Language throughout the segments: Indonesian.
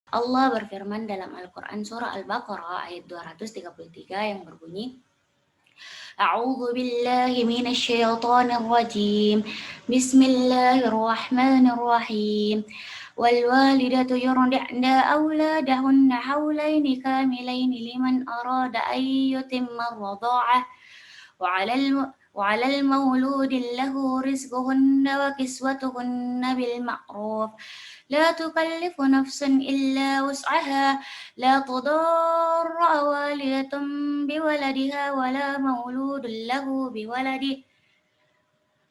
Allah berfirman dalam Al-Quran surah Al-Baqarah ayat 233 yang berbunyi, A'udzu billahi minasyaitonir rajim. Bismillahirrahmanirrahim. والوالدة يرضعن أولادهن حولين كاملين لمن أراد أن يتم الرضاعة وعلى المولود له رزقهن وكسوتهن بالمعروف لا تكلف نفس إلا وسعها لا تضار والدة بولدها ولا مولود له بولده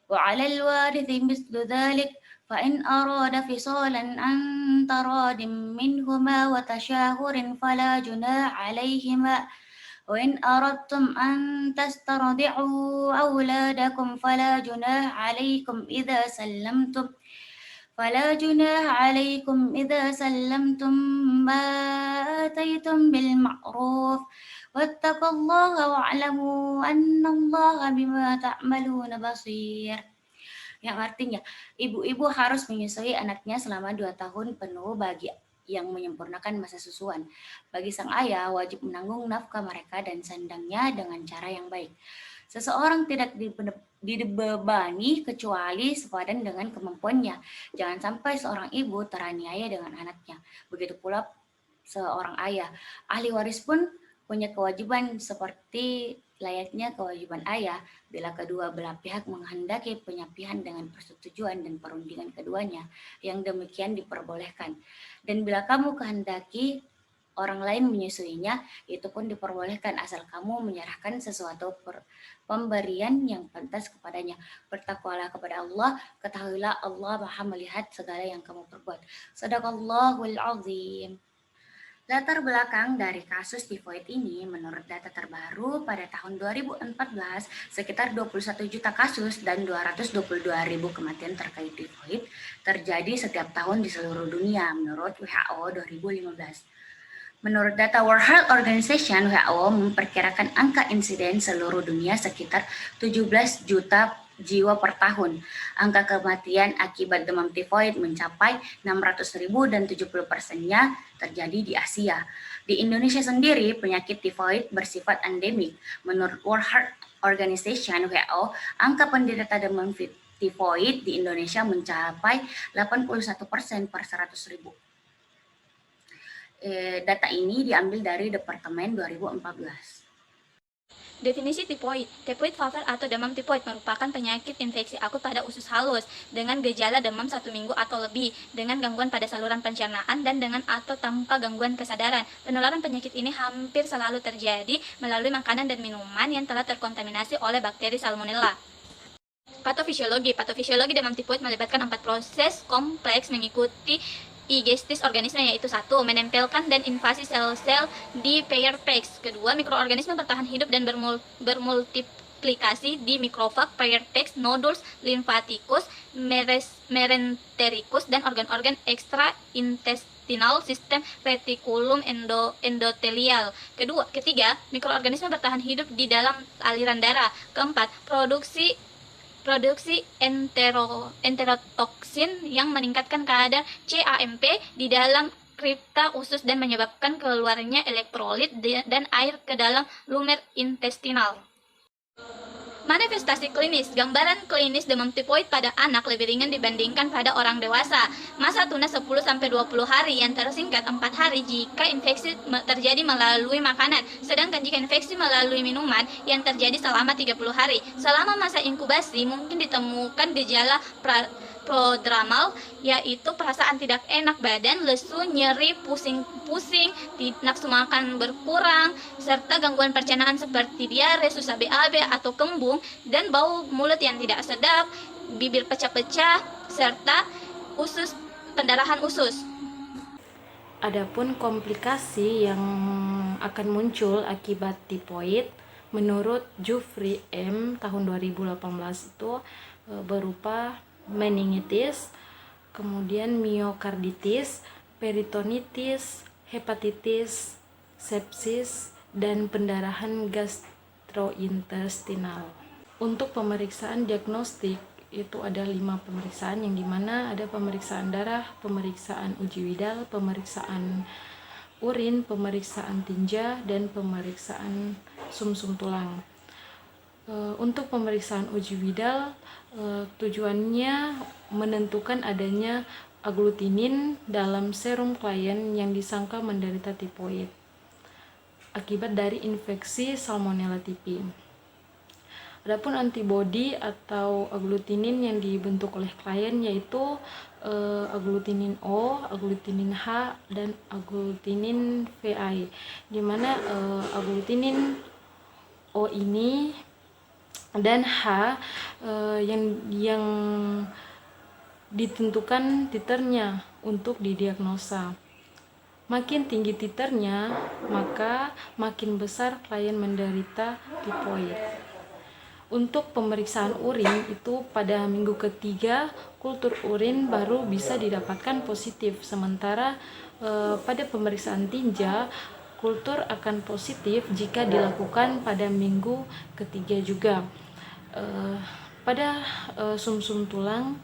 وعلى الوارث مثل ذلك فإن أراد فصالا عن تراض منهما وتشاور فلا جناح عليهما وإن أردتم أن تسترضعوا أولادكم فلا جناح عليكم إذا سلمتم ما آتيتم بالمعروف واتقوا الله واعلموا أن الله بما تعملون بصير. Yang artinya, ibu-ibu harus menyusui anaknya selama 2 tahun penuh bagi yang menyempurnakan masa susuan. Bagi sang ayah, wajib menanggung nafkah mereka dan sandangnya dengan cara yang baik. Seseorang tidak dibebani kecuali sepadan dengan kemampuannya. Jangan sampai seorang ibu teraniaya dengan anaknya. Begitu pula seorang ayah. Ahli waris pun punya kewajiban seperti layaknya kewajiban ayah bila kedua belah pihak menghendaki penyapihan dengan persetujuan dan perundingan keduanya, yang demikian diperbolehkan. Dan bila kamu kehendaki orang lain menyusuinya, itu pun diperbolehkan asal kamu menyerahkan sesuatu pemberian yang pantas kepadanya. Bertakwalah kepada Allah, ketahuilah Allah Maha melihat segala yang kamu perbuat. Shadaqallahul Azim. Latar belakang dari kasus tifoid ini, menurut data terbaru pada tahun 2014, sekitar 21 juta kasus dan 222 ribu kematian terkait tifoid terjadi setiap tahun di seluruh dunia, menurut WHO 2015. Menurut data World Health Organization, WHO memperkirakan angka insiden seluruh dunia sekitar 17 juta jiwa per tahun. Angka kematian akibat demam tifoid mencapai 600.000 dan 70%-nya terjadi di Asia. Di Indonesia sendiri, penyakit tifoid bersifat endemik. Menurut World Health Organization (WHO), angka penderita demam tifoid di Indonesia mencapai 81% per 100.000. Data ini diambil dari Departemen 2014. Definisi tipoid. Tipoid fever atau demam tipoid merupakan penyakit infeksi akut pada usus halus dengan gejala demam 1 minggu atau lebih, dengan gangguan pada saluran pencernaan dan dengan atau tanpa gangguan kesadaran. Penularan penyakit ini hampir selalu terjadi melalui makanan dan minuman yang telah terkontaminasi oleh bakteri Salmonella. Patofisiologi. Patofisiologi demam tipoid melibatkan 4 proses kompleks mengikuti igestis organisme, yaitu 1. Menempelkan dan invasi sel-sel di pair pex. 2. Mikroorganisme bertahan hidup dan bermultiplikasi di mikrofag, pair pex, nodules, limfatikus, mesenterikus, dan organ-organ ekstraintestinal sistem retikulum endotelial. 3. Mikroorganisme bertahan hidup di dalam aliran darah. 4. Produksi enterotoksin yang meningkatkan kadar CAMP di dalam kripta usus dan menyebabkan keluarnya elektrolit dan air ke dalam lumer intestinal. Manifestasi klinis. Gambaran klinis demam tipoid pada anak lebih ringan dibandingkan pada orang dewasa. Masa tunas 10-20 hari yang tersingkat 4 hari jika infeksi terjadi melalui makanan, sedangkan jika infeksi melalui minuman yang terjadi selama 30 hari. Selama masa inkubasi mungkin ditemukan gejala prodromal, yaitu perasaan tidak enak badan, lesu, nyeri, pusing-pusing, nafsu makan berkurang, serta gangguan pencernaan seperti diare, susah BAB atau kembung, dan bau mulut yang tidak sedap, bibir pecah-pecah, serta pendarahan usus. Adapun komplikasi yang akan muncul akibat tifoid, menurut Jufri M tahun 2018 itu berupa meningitis, kemudian miokarditis, peritonitis, hepatitis, sepsis, dan pendarahan gastrointestinal. Untuk pemeriksaan diagnostik itu ada 5 pemeriksaan, yang dimana ada pemeriksaan darah, pemeriksaan uji widal, pemeriksaan urin, pemeriksaan tinja, dan pemeriksaan sumsum tulang. Untuk pemeriksaan uji widal, tujuannya menentukan adanya agglutinin dalam serum klien yang disangka menderita tipoid akibat dari infeksi Salmonella typhi. Adapun antibodi atau agglutinin yang dibentuk oleh klien yaitu agglutinin O, agglutinin H, dan agglutinin VI, di mana agglutinin O ini dan H yang ditentukan titernya untuk didiagnosa. Makin tinggi titernya, maka makin besar klien menderita tipoid. Untuk pemeriksaan urin itu pada minggu ketiga, kultur urin baru bisa didapatkan positif. Sementara pada pemeriksaan tinja, kultur akan positif jika dilakukan pada minggu ketiga juga. Pada sumsum tulang,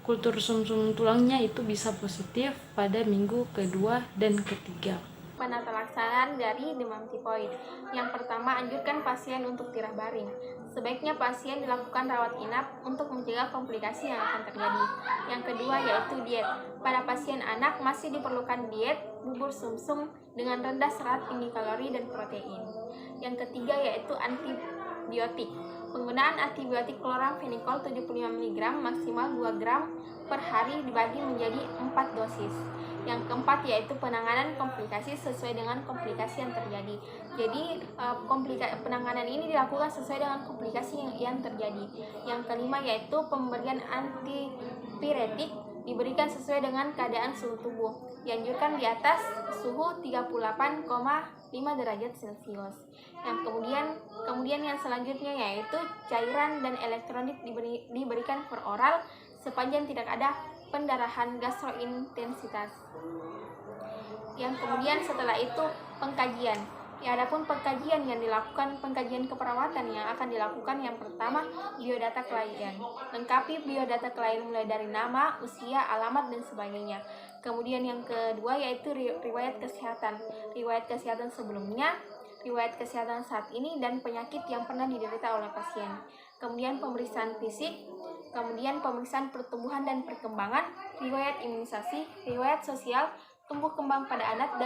kultur sumsum tulangnya itu bisa positif pada minggu kedua dan ketiga. Penata laksanaan dari demam tipoid. Yang pertama, anjurkan pasien untuk tirah baring. Sebaiknya pasien dilakukan rawat inap untuk mencegah komplikasi yang akan terjadi. Yang kedua yaitu diet. Pada pasien anak masih diperlukan diet bubur sumsum dengan rendah serat, tinggi kalori dan protein. Yang ketiga yaitu antibiotik. Penggunaan antibiotik kloramfenikol 75 mg maksimal 2 gram per hari dibagi menjadi 4 dosis. Yang keempat yaitu penanganan komplikasi sesuai dengan komplikasi yang terjadi. Jadi penanganan ini dilakukan sesuai dengan komplikasi yang terjadi. Yang kelima yaitu pemberian antipiretik diberikan sesuai dengan keadaan suhu tubuh. Dianjurkan di atas suhu 38,5 derajat Celcius. Yang kemudian yang selanjutnya yaitu cairan dan elektrolit diberikan per oral sepanjang tidak ada pendarahan gastrointensitas. Yang kemudian setelah itu pengkajian. Adapun pengkajian yang dilakukan, pengkajian keperawatan yang akan dilakukan, yang pertama biodata klien. Lengkapi biodata klien mulai dari nama, usia, alamat dan sebagainya. Kemudian yang kedua yaitu riwayat kesehatan. Riwayat kesehatan sebelumnya, riwayat kesehatan saat ini, dan penyakit yang pernah diderita oleh pasien. Kemudian pemeriksaan fisik, kemudian pemeriksaan pertumbuhan dan perkembangan, riwayat imunisasi, riwayat sosial, tumbuh kembang pada anak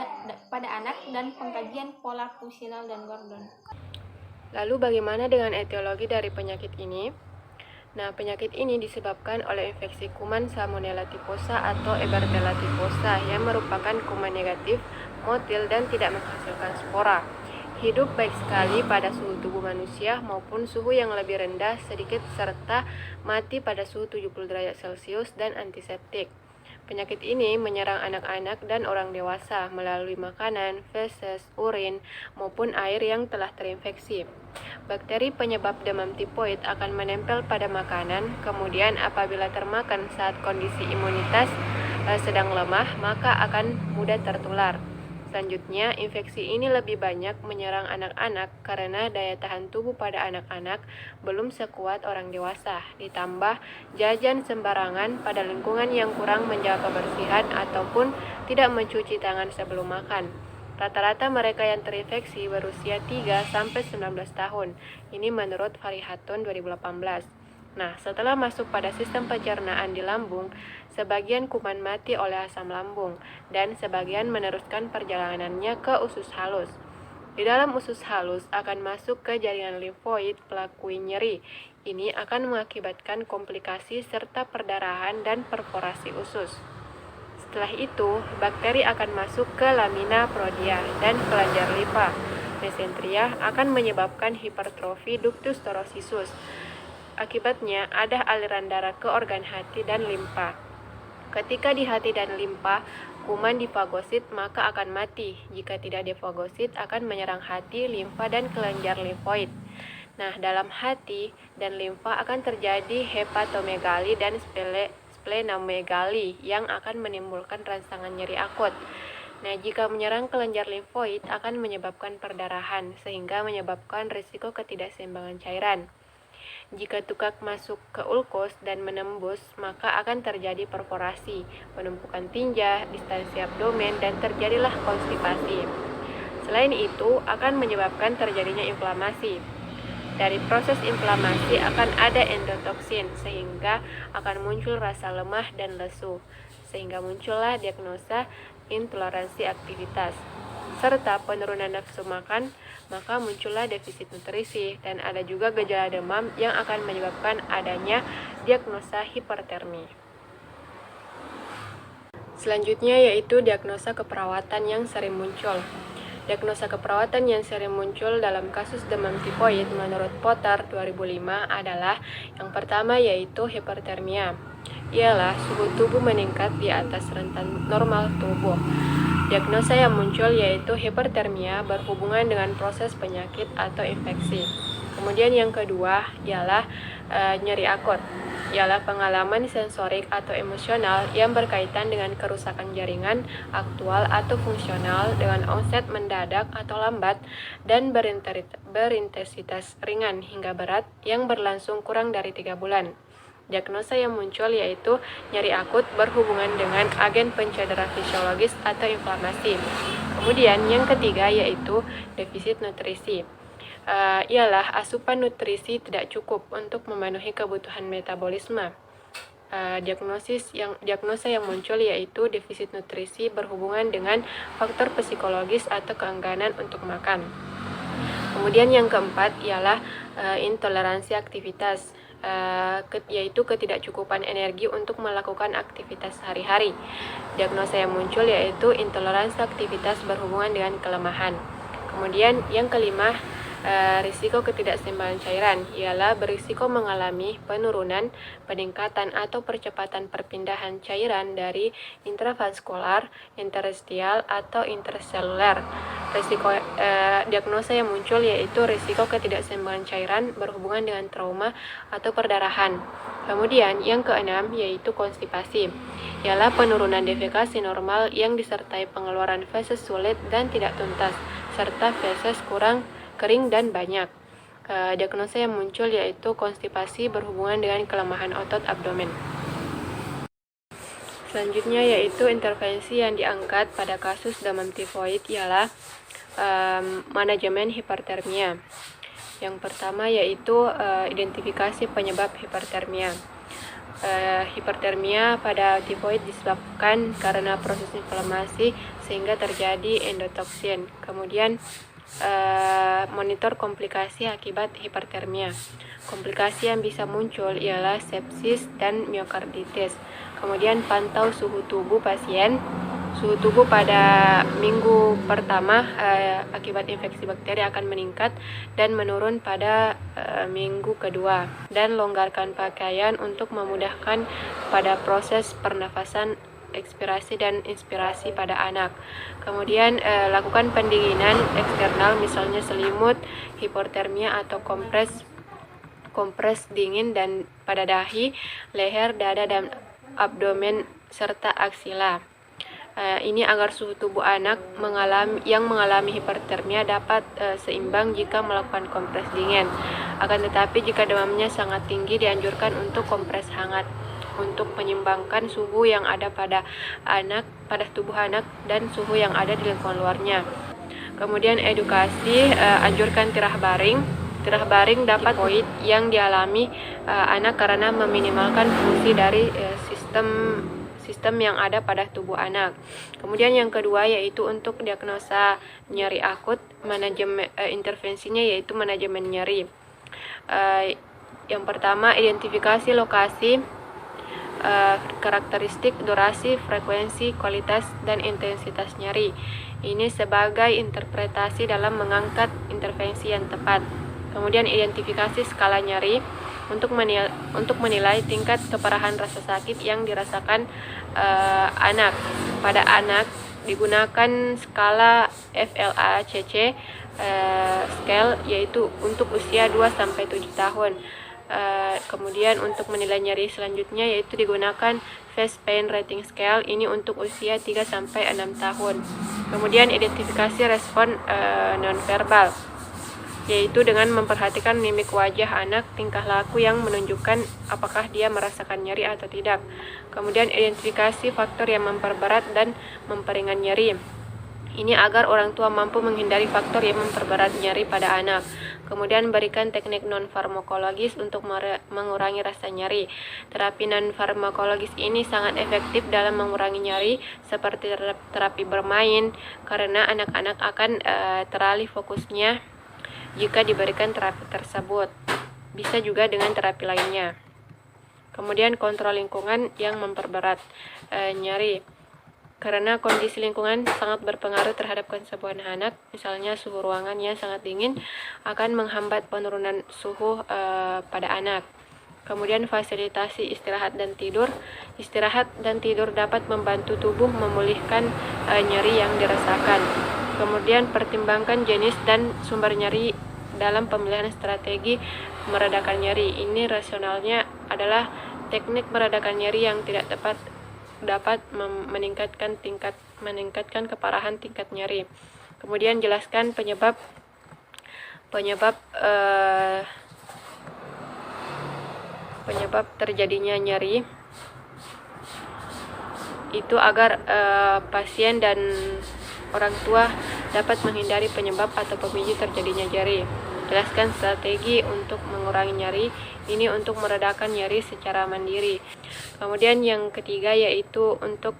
dan pengkajian pola fungsional dan Gordon. Lalu bagaimana dengan etiologi dari penyakit ini? Nah, penyakit ini disebabkan oleh infeksi kuman Salmonella typhosa atau Eberthella typhosa yang merupakan kuman negatif, motil, dan tidak menghasilkan spora. Hidup baik sekali pada suhu tubuh manusia maupun suhu yang lebih rendah sedikit serta mati pada suhu 70 derajat Celcius dan antiseptik. Penyakit ini menyerang anak-anak dan orang dewasa melalui makanan, feses, urin, maupun air yang telah terinfeksi. Bakteri penyebab demam tipoid akan menempel pada makanan, kemudian apabila termakan saat kondisi imunitas sedang lemah, maka akan mudah tertular. Selanjutnya, infeksi ini lebih banyak menyerang anak-anak karena daya tahan tubuh pada anak-anak belum sekuat orang dewasa, ditambah jajan sembarangan pada lingkungan yang kurang menjaga kebersihan ataupun tidak mencuci tangan sebelum makan. Rata-rata mereka yang terinfeksi berusia 3-19 tahun. Ini menurut Farihatun 2018. Nah, setelah masuk pada sistem pencernaan di lambung, sebagian kuman mati oleh asam lambung, dan sebagian meneruskan perjalanannya ke usus halus. Di dalam usus halus akan masuk ke jaringan limfoid pelaku nyeri. Ini akan mengakibatkan komplikasi serta perdarahan dan perforasi usus. Setelah itu, bakteri akan masuk ke lamina prodia dan kelenjar limfa. Mesentria akan menyebabkan hipertrofi ductus torosisus. Akibatnya, ada aliran darah ke organ hati dan limpa. Ketika di hati dan limpa, kuman difagosit maka akan mati. Jika tidak difagosit, akan menyerang hati, limfa, dan kelenjar limfoid. Nah, dalam hati dan limfa akan terjadi hepatomegali dan splenomegali yang akan menimbulkan rangsangan nyeri akut. Nah, jika menyerang kelenjar limfoid akan menyebabkan perdarahan, sehingga menyebabkan risiko ketidakseimbangan cairan. Jika tukak masuk ke ulkus dan menembus, maka akan terjadi perforasi, penumpukan tinja, distensi abdomen, dan terjadilah konstipasi. Selain itu, akan menyebabkan terjadinya inflamasi. Dari proses inflamasi akan ada endotoksin, sehingga akan muncul rasa lemah dan lesu, sehingga muncullah diagnosa intoleransi aktivitas, serta penurunan nafsu makan, maka muncullah defisit nutrisi, dan ada juga gejala demam yang akan menyebabkan adanya diagnosa hipertermi. Selanjutnya yaitu diagnosa keperawatan yang sering muncul. Diagnosa keperawatan yang sering muncul dalam kasus demam tipoid menurut Potter 2005 adalah yang pertama yaitu hipertermia. Ialah suhu tubuh meningkat di atas rentan normal tubuh. Diagnosa yang muncul yaitu hipertermia berhubungan dengan proses penyakit atau infeksi. Kemudian yang kedua ialah nyeri akut, ialah pengalaman sensorik atau emosional yang berkaitan dengan kerusakan jaringan aktual atau fungsional dengan onset mendadak atau lambat dan berintensitas ringan hingga berat yang berlangsung kurang dari 3 bulan. Diagnosa yang muncul yaitu nyeri akut berhubungan dengan agen pencedera fisiologis atau inflamasi. Kemudian yang ketiga yaitu defisit nutrisi. Ialah asupan nutrisi tidak cukup untuk memenuhi kebutuhan metabolisme. Diagnosa yang muncul yaitu defisit nutrisi berhubungan dengan faktor psikologis atau keengganan untuk makan. Kemudian yang keempat ialah intoleransi aktivitas, yaitu ketidakcukupan energi untuk melakukan aktivitas sehari-hari. Diagnosa yang muncul yaitu intoleransi aktivitas berhubungan dengan kelemahan. Kemudian yang kelima, risiko ketidakseimbangan cairan, ialah berisiko mengalami penurunan, peningkatan atau percepatan perpindahan cairan dari intravaskular, interstitial atau interseluler. Diagnosa yang muncul yaitu risiko ketidakseimbangan cairan berhubungan dengan trauma atau perdarahan. Kemudian yang keenam yaitu konstipasi, ialah penurunan defekasi normal yang disertai pengeluaran feses sulit dan tidak tuntas, serta feses kurang kering dan banyak. Diagnosa yang muncul yaitu konstipasi berhubungan dengan kelemahan otot abdomen. Selanjutnya yaitu intervensi yang diangkat pada kasus demam tifoid ialah manajemen hipertermia. Yang pertama yaitu identifikasi penyebab hipertermia. Hipertermia pada tifoid disebabkan karena proses inflamasi sehingga terjadi endotoksin. Kemudian monitor komplikasi akibat hipertermia. Komplikasi yang bisa muncul ialah sepsis dan miokarditis. Kemudian pantau suhu tubuh pasien. Suhu tubuh pada minggu pertama akibat infeksi bakteri akan meningkat dan menurun pada minggu kedua. Dan longgarkan pakaian untuk memudahkan pada proses pernafasan, ekspirasi dan inspirasi pada anak. Kemudian lakukan pendinginan eksternal, misalnya selimut, hipotermia atau kompres dingin dan pada dahi, leher, dada dan abdomen serta aksila. Ini agar suhu tubuh anak yang mengalami hipertermia dapat seimbang jika melakukan kompres dingin. Akan tetapi jika demamnya sangat tinggi dianjurkan untuk kompres hangat untuk menyimbangkan suhu yang ada pada tubuh anak dan suhu yang ada di lingkungan luarnya. Kemudian edukasi, anjurkan tirah baring. Tirah baring dapat tifoid yang dialami anak karena meminimalkan fungsi dari sistem yang ada pada tubuh anak. Kemudian yang kedua yaitu untuk diagnosa nyeri akut, intervensinya yaitu manajemen nyeri. Yang pertama, identifikasi lokasi, karakteristik, durasi, frekuensi, kualitas, dan intensitas nyeri. Ini sebagai interpretasi dalam mengangkat intervensi yang tepat. Kemudian identifikasi skala nyeri untuk menilai tingkat keparahan rasa sakit yang dirasakan anak. Pada anak digunakan skala FLACC scale, yaitu untuk usia 2-7 tahun. Kemudian untuk menilai nyeri selanjutnya yaitu digunakan Face Pain Rating Scale, ini untuk usia 3-6 tahun. Kemudian identifikasi respon nonverbal. yaitu dengan memperhatikan mimik wajah anak, tingkah laku yang menunjukkan apakah dia merasakan nyeri atau tidak. Kemudian identifikasi faktor yang memperberat dan memperingan nyeri. Ini agar orang tua mampu menghindari faktor yang memperberat nyeri pada anak. Kemudian berikan teknik non-farmakologis untuk mengurangi rasa nyeri. Terapi non-farmakologis ini sangat efektif dalam mengurangi nyeri, seperti terapi bermain, karena anak-anak akan teralih fokusnya jika diberikan terapi tersebut. Bisa juga dengan terapi lainnya. Kemudian kontrol lingkungan yang memperberat nyeri. Karena kondisi lingkungan sangat berpengaruh terhadap kesembuhan anak, misalnya suhu ruangan yang sangat dingin akan menghambat penurunan suhu pada anak. Kemudian fasilitasi istirahat dan tidur. Istirahat dan tidur dapat membantu tubuh memulihkan nyeri yang dirasakan. Kemudian pertimbangkan jenis dan sumber nyeri dalam pemilihan strategi meredakan nyeri. Ini rasionalnya adalah teknik meredakan nyeri yang tidak tepat dapat meningkatkan keparahan tingkat nyeri. Kemudian jelaskan penyebab terjadinya nyeri itu agar pasien dan orang tua dapat menghindari penyebab atau pemicu terjadinya nyeri. Jelaskan strategi untuk mengurangi nyeri, ini untuk meredakan nyeri secara mandiri. Kemudian yang ketiga yaitu untuk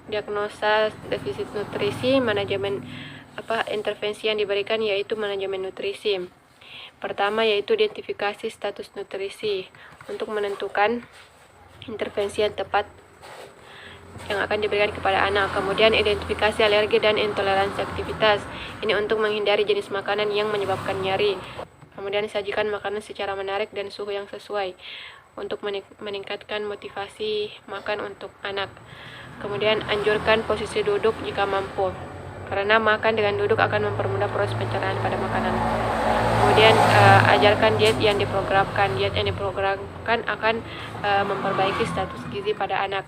diagnosa defisit nutrisi, manajemen intervensi yang diberikan yaitu manajemen nutrisi. Pertama yaitu identifikasi status nutrisi untuk menentukan intervensi yang tepat yang akan diberikan kepada anak. Kemudian identifikasi alergi dan intoleransi aktivitas. Ini untuk menghindari jenis makanan yang menyebabkan nyeri. Kemudian sajikan makanan secara menarik dan suhu yang sesuai untuk meningkatkan motivasi makan untuk anak. Kemudian anjurkan posisi duduk jika mampu, karena makan dengan duduk akan mempermudah proses pencernaan pada makanan. Kemudian ajarkan diet yang diprogramkan. Diet yang diprogramkan akan memperbaiki status gizi pada anak.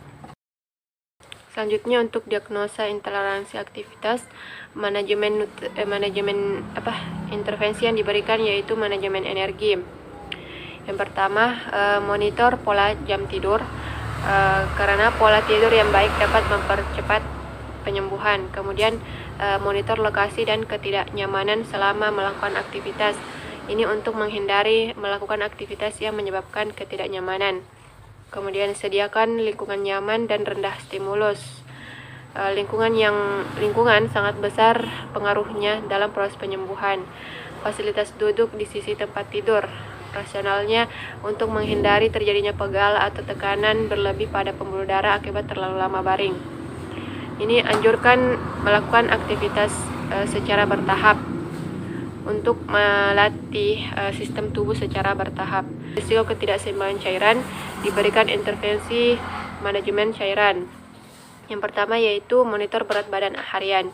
Selanjutnya untuk diagnosa intoleransi aktivitas, manajemen intervensi yang diberikan yaitu manajemen energi. Yang pertama, monitor pola jam tidur, karena pola tidur yang baik dapat mempercepat penyembuhan. Kemudian monitor lokasi dan ketidaknyamanan selama melakukan aktivitas. Ini untuk menghindari melakukan aktivitas yang menyebabkan ketidaknyamanan. Kemudian sediakan lingkungan nyaman dan rendah stimulus. Lingkungan sangat besar pengaruhnya dalam proses penyembuhan. Fasilitas duduk di sisi tempat tidur. Rasionalnya untuk menghindari terjadinya pegal atau tekanan berlebih pada pembuluh darah akibat terlalu lama baring. Ini anjurkan melakukan aktivitas secara bertahap untuk melatih sistem tubuh secara bertahap. Risiko ketidakseimbangan cairan, diberikan intervensi manajemen cairan. Yang pertama yaitu monitor berat badan harian.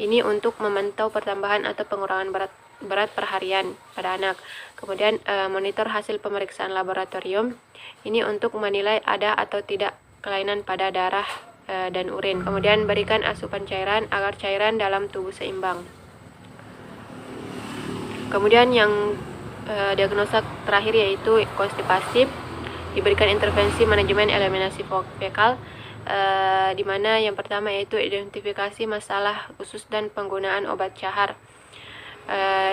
Ini untuk memantau pertambahan atau pengurangan berat per harian pada anak. Kemudian monitor hasil pemeriksaan laboratorium. Ini untuk menilai ada atau tidak kelainan pada darah dan urin. Kemudian berikan asupan cairan agar cairan dalam tubuh seimbang. Kemudian yang diagnosa terakhir yaitu konstipasi. Diberikan intervensi manajemen eliminasi fekal, di mana yang pertama yaitu identifikasi masalah usus dan penggunaan obat cahar.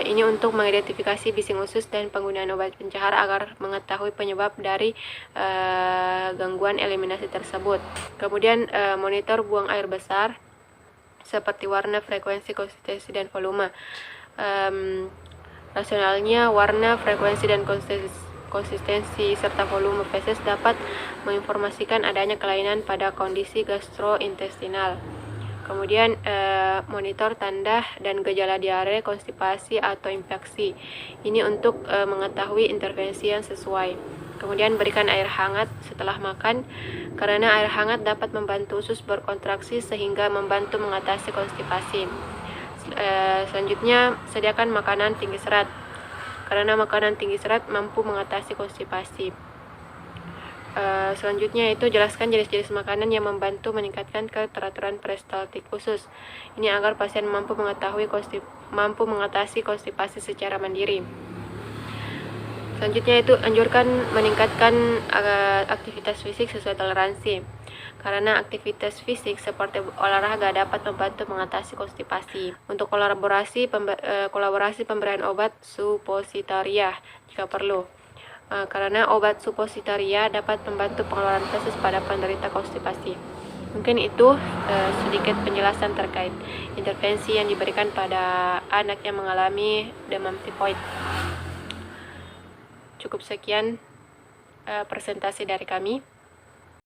Ini untuk mengidentifikasi bising usus dan penggunaan obat pencahar agar mengetahui penyebab dari gangguan eliminasi tersebut. Kemudian monitor buang air besar seperti warna, frekuensi, konsistensi, dan volume. Rasionalnya warna, frekuensi, dan konsistensi serta volume feses dapat menginformasikan adanya kelainan pada kondisi gastrointestinal. Kemudian monitor tanda dan gejala diare, konstipasi, atau infeksi. Ini untuk mengetahui intervensi yang sesuai. Kemudian berikan air hangat setelah makan, karena air hangat dapat membantu usus berkontraksi sehingga membantu mengatasi konstipasi. Selanjutnya, sediakan makanan tinggi serat, karena makanan tinggi serat mampu mengatasi konstipasi. Selanjutnya itu jelaskan jenis-jenis makanan yang membantu meningkatkan keteraturan peristaltik usus. Ini agar pasien mampu mengatasi konstipasi secara mandiri. Selanjutnya itu anjurkan meningkatkan aktivitas fisik sesuai toleransi. Karena aktivitas fisik seperti olahraga dapat membantu mengatasi konstipasi. Untuk kolaborasi pemberian obat suppositoria jika perlu. Karena obat suppositoria dapat membantu pengeluaran feses pada penderita konstipasi. Mungkin itu sedikit penjelasan terkait intervensi yang diberikan pada anak yang mengalami demam tifoid. Cukup sekian presentasi dari kami.